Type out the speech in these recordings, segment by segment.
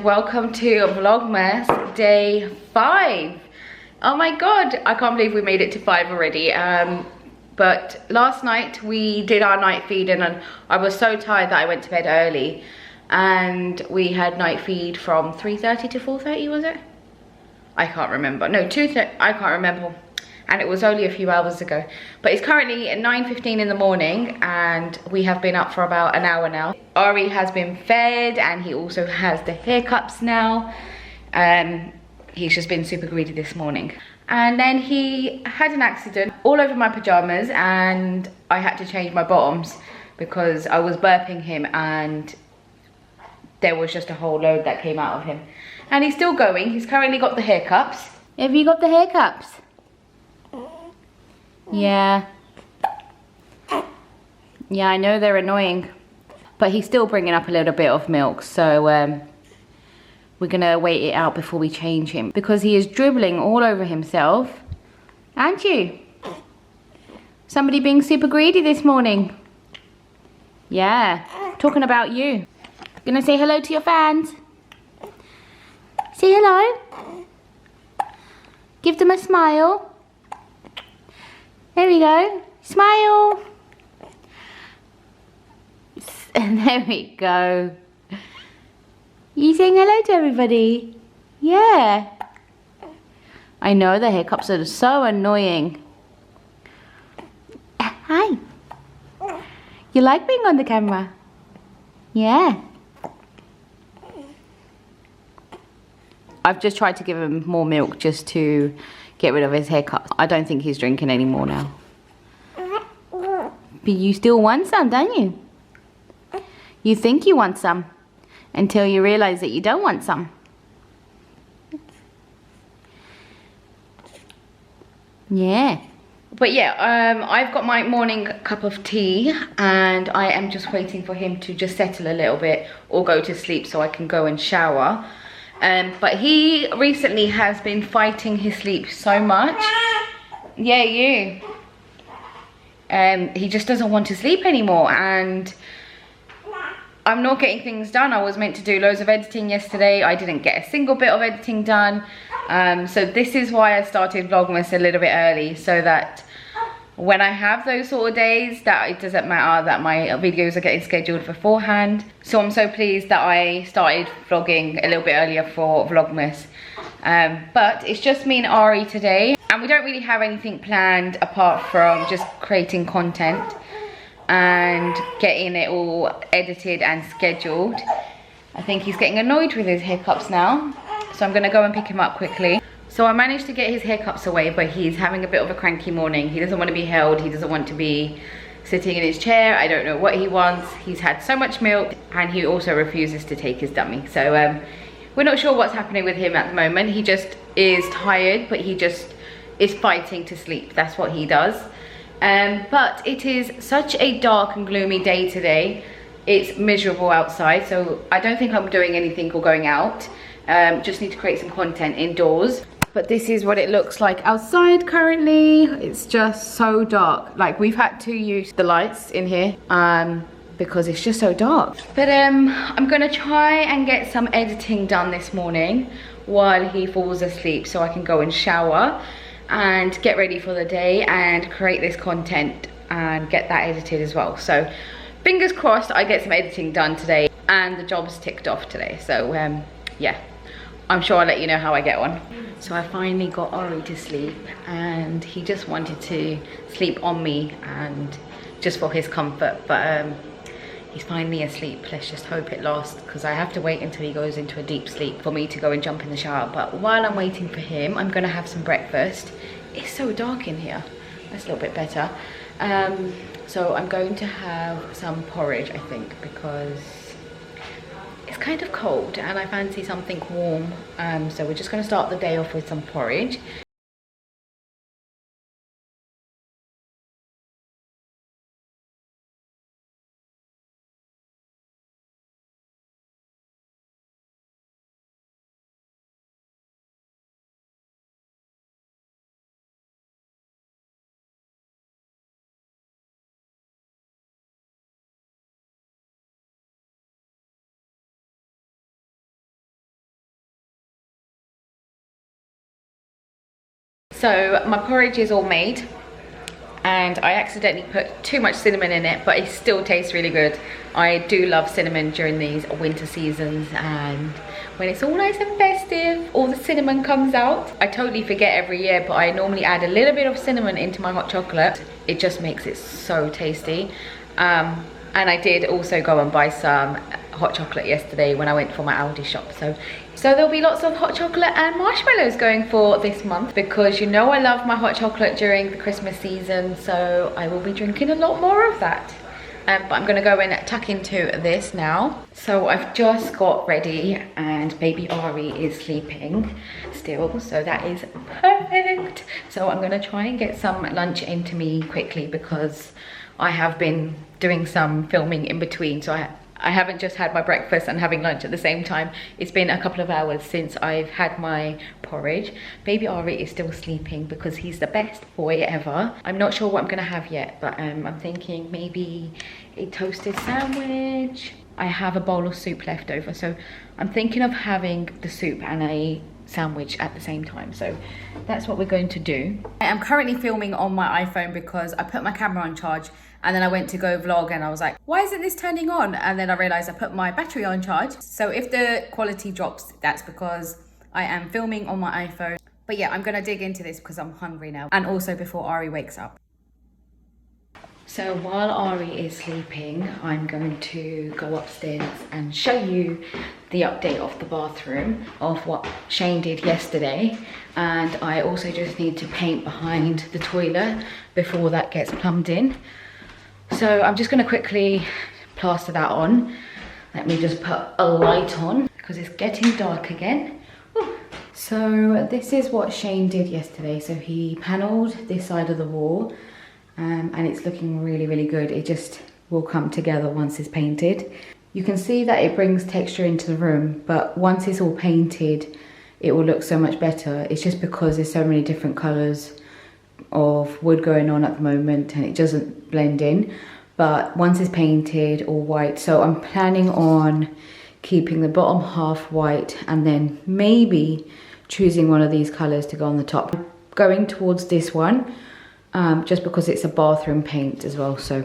and welcome to Vlogmas day 5. Oh my god, I can't believe we made it to 5 already. But last night we did our night feed and I was so tired that I went to bed early, and we had night feed from 3:30 to 4:30, was it? I can't remember. No, 2:30, I can't remember. And it was only a few hours ago. But it's currently at 9:15 in the morning and we have been up for about an hour now. Ari has been fed and he also has the hair cups now. He's just been super greedy this morning. And then he had an accident all over my pajamas and I had to change my bottoms because I was burping him and there was just a whole load that came out of him. And he's still going. He's currently got the hair cups. Have you got the hair cups? Yeah. Yeah, I know they're annoying. But he's still bringing up a little bit of milk. So we're going to wait it out before we change him. Because he is dribbling all over himself. Aren't you? Somebody being super greedy this morning. Yeah. Talking about you. Gonna say hello to your fans. Say hello. Give them a smile. There we go. Smile. There we go. You saying hello to everybody? Yeah. I know the hiccups are so annoying. Hi. You like being on the camera? Yeah. I've just tried to give him more milk just to get rid of his haircut. I don't think he's drinking anymore now. But you still want some, don't you? You think you want some until you realize that you don't want some. Yeah. But yeah, I've got my morning cup of tea and I am just waiting for him to just settle a little bit or go to sleep so I can go and shower. But he recently has been fighting his sleep so much. Yeah, you. He just doesn't want to sleep anymore and I'm not getting things done. I was meant to do loads of editing yesterday. I didn't get a single bit of editing done. So this is why I started Vlogmas a little bit early, so that when I have those sort of days, that it doesn't matter that my videos are getting scheduled beforehand. So I'm so pleased that I started vlogging a little bit earlier for Vlogmas. But it's just me and Ari today, and we don't really have anything planned apart from just creating content and getting it all edited and scheduled. I think he's getting annoyed with his hiccups now, so I'm gonna go and pick him up quickly. So I managed to get his hiccups away, but he's having a bit of a cranky morning. He doesn't want to be held, he doesn't want to be sitting in his chair. I don't know what he wants. He's had so much milk and he also refuses to take his dummy. So we're not sure what's happening with him at the moment. He just is tired, but he just is fighting to sleep. That's what he does. But it is such a dark and gloomy day today. It's miserable outside, so I don't think I'm doing anything or going out. Just need to create some content indoors. But this is what it looks like outside currently. It's just so dark. Like, we've had to use the lights in here because it's just so dark. But I'm gonna try and get some editing done this morning while he falls asleep so I can go and shower and get ready for the day and create this content and get that edited as well. So fingers crossed I get some editing done today and the job's ticked off today. So yeah, I'm sure I'll let you know how I get on. So I finally got Ari to sleep and he just wanted to sleep on me and just for his comfort, but he's finally asleep. Let's just hope it lasts, because I have to wait until he goes into a deep sleep for me to go and jump in the shower. But while I'm waiting for him, I'm gonna have some breakfast. It's so dark in here. That's a little bit better. So I'm going to have some porridge, I think, because it's kind of cold and I fancy something warm. So we're just gonna start the day off with some porridge. So my porridge is all made, and I accidentally put too much cinnamon in it, but it still tastes really good. I do love cinnamon during these winter seasons, and when it's all nice and festive, all the cinnamon comes out. I totally forget every year, but I normally add a little bit of cinnamon into my hot chocolate. It just makes it so tasty. And I did also go and buy some hot chocolate yesterday when I went for my Aldi shop. So there'll be lots of hot chocolate and marshmallows going for this month, because you know I love my hot chocolate during the Christmas season, so I will be drinking a lot more of that. But I'm gonna go and tuck into this now. So I've just got ready and baby Ari is sleeping still, so that is perfect. So I'm gonna try and get some lunch into me quickly, because I have been doing some filming in between, so I haven't just had my breakfast and having lunch at the same time. It's been a couple of hours since I've had my porridge. Baby Ari is still sleeping because he's the best boy ever. I'm not sure what I'm gonna have yet, but I'm thinking maybe a toasted sandwich. I have a bowl of soup left over, so I'm thinking of having the soup and a sandwich at the same time. So that's what we're going to do. I am currently filming on my iPhone because I put my camera on charge, and then I went to go vlog and I was like, why isn't this turning on? And then I realized I put my battery on charge. So if the quality drops, that's because I am filming on my iPhone. But yeah, I'm gonna dig into this because I'm hungry now, and also before Ari wakes up. So while Ari is sleeping, I'm going to go upstairs and show you the update of the bathroom, of what Shane did yesterday. And I also just need to paint behind the toilet before that gets plumbed in. So I'm just gonna quickly plaster that on. Let me just put a light on because it's getting dark again. Ooh. So this is what Shane did yesterday. So he panelled this side of the wall, and it's looking really, really good. It just will come together once it's painted. You can see that it brings texture into the room, but once it's all painted, it will look so much better. It's just because there's so many different colours of wood going on at the moment, and it doesn't blend in. But once it's painted all white, so I'm planning on keeping the bottom half white and then maybe choosing one of these colours to go on the top. I'm going towards this one just because it's a bathroom paint as well. So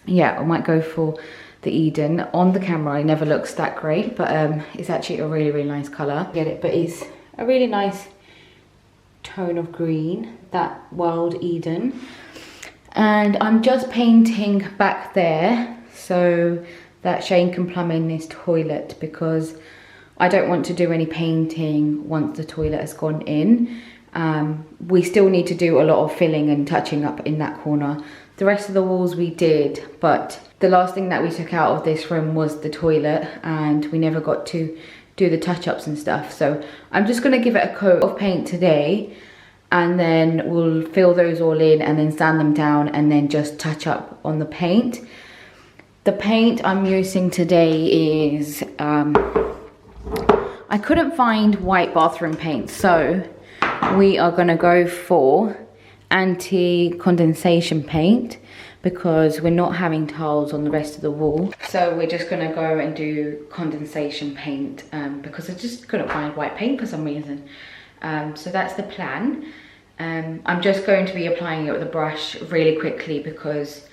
yeah, I might go for the Eden. On the camera it never looks that great, but it's actually a really, really nice colour. Get it? But it's a really nice tone of green, that Wild Eden. And I'm just painting back there so that Shane can plumb in this toilet, because I don't want to do any painting once the toilet has gone in. We still need to do a lot of filling and touching up in that corner. The rest of the walls we did, but the last thing that we took out of this room was the toilet, and we never got to do the touch-ups and stuff. So I'm just gonna give it a coat of paint today, and then we'll fill those all in and then sand them down and then just touch up on the paint. The paint I'm using today is, I couldn't find white bathroom paint, so we are gonna go for anti-condensation paint because we're not having tiles on the rest of the wall. So we're just gonna go and do condensation paint because I just couldn't find white paint for some reason. So that's the plan. I'm just going to be applying it with a brush really quickly because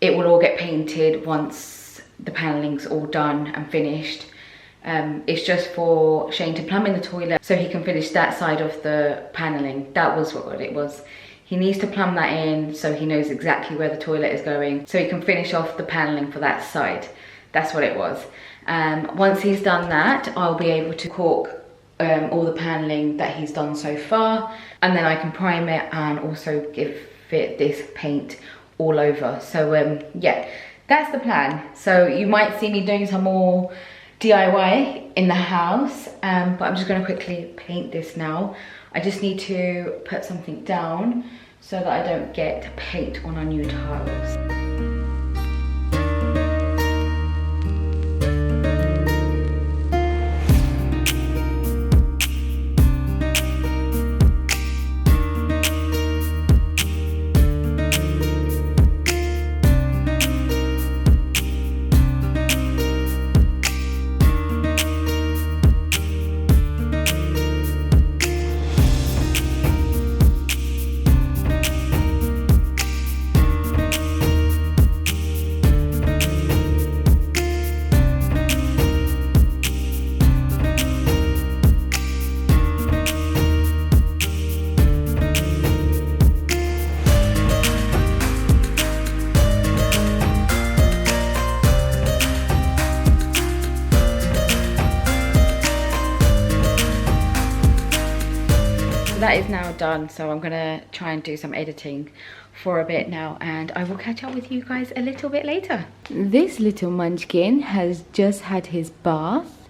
it will all get painted once the panelling's all done and finished. It's just for Shane to plumb in the toilet so he can finish that side of the panelling. That was what it was. He needs to plumb that in so he knows exactly where the toilet is going, so he can finish off the panelling for that side. That's what it was. Once he's done that, I'll be able to cork all the panelling that he's done so far, and then I can prime it and also give it this paint all over. So yeah, that's the plan. So you might see me doing some more DIY in the house, but I'm just going to quickly paint this now. I just need to put something down so that I don't get paint on our new tiles. that is now done, so I'm gonna try and do some editing for a bit now, and I will catch up with you guys a little bit later. This little munchkin has just had his bath,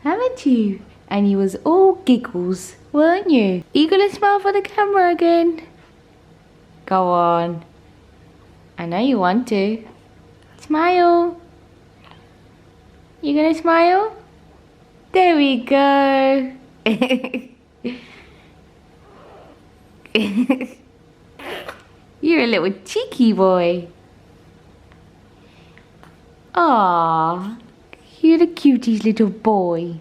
haven't you? And he was all giggles, weren't you? Are you gonna smile for the camera again? Go on. I know you want to. Smile. You gonna smile? There we go. You're a little cheeky boy. Aww, you're the cutest little boy.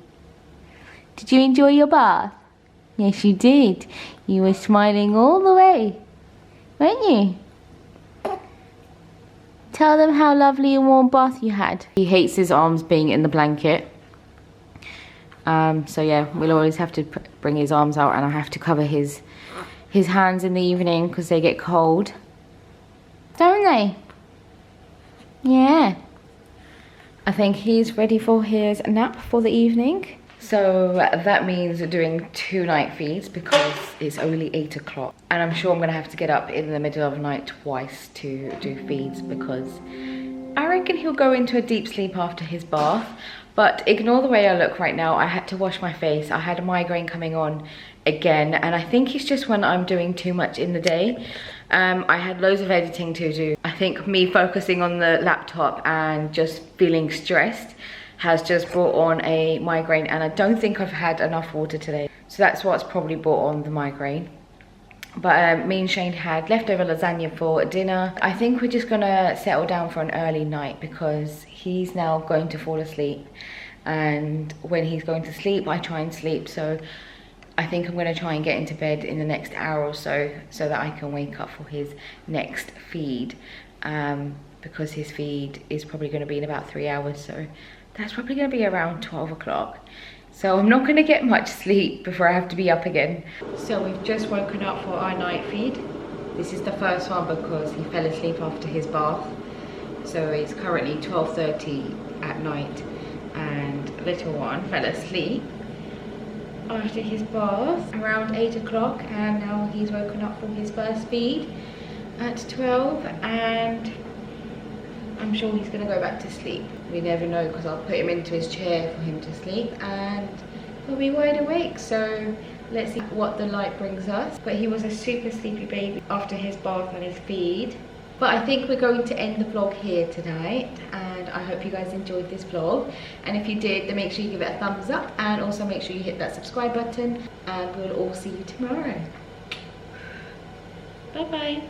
Did you enjoy your bath? Yes, you did. You were smiling all the way, weren't you? Tell them how lovely and warm bath you had. He hates his arms being in the blanket. So yeah, we'll always have to bring his arms out, and I have to cover his hands in the evening because they get cold. Don't they? Yeah. I think he's ready for his nap for the evening. So that means doing 2 night feeds because it's only 8 o'clock. And I'm sure I'm gonna have to get up in the middle of the night twice to do feeds because I reckon he'll go into a deep sleep after his bath. But ignore the way I look right now. I had to wash my face. I had a migraine coming on again, and I think it's just when I'm doing too much in the day. I had loads of editing to do. I think me focusing on the laptop and just feeling stressed has just brought on a migraine, and I don't think I've had enough water today. So that's what's probably brought on the migraine. But me and Shane had leftover lasagna for dinner. I think we're just gonna settle down for an early night because he's now going to fall asleep. And when he's going to sleep, I try and sleep. So I think I'm gonna try and get into bed in the next hour or so that I can wake up for his next feed. Because his feed is probably gonna be in about 3 hours. So that's probably gonna be around 12 o'clock. So I'm not gonna get much sleep before I have to be up again. So we've just woken up for our night feed. This is the first one because he fell asleep after his bath. So it's currently 12:30 at night, and little one fell asleep after his bath around 8 o'clock, and now he's woken up for his first feed at 12, and I'm sure he's gonna go back to sleep. We never know because I'll put him into his chair for him to sleep and he'll be wide awake. So let's see what the light brings us. But he was a super sleepy baby after his bath and his feed. But I think we're going to end the vlog here tonight, and I hope you guys enjoyed this vlog. And if you did, then make sure you give it a thumbs up, and also make sure you hit that subscribe button, and we'll all see you tomorrow. Bye bye.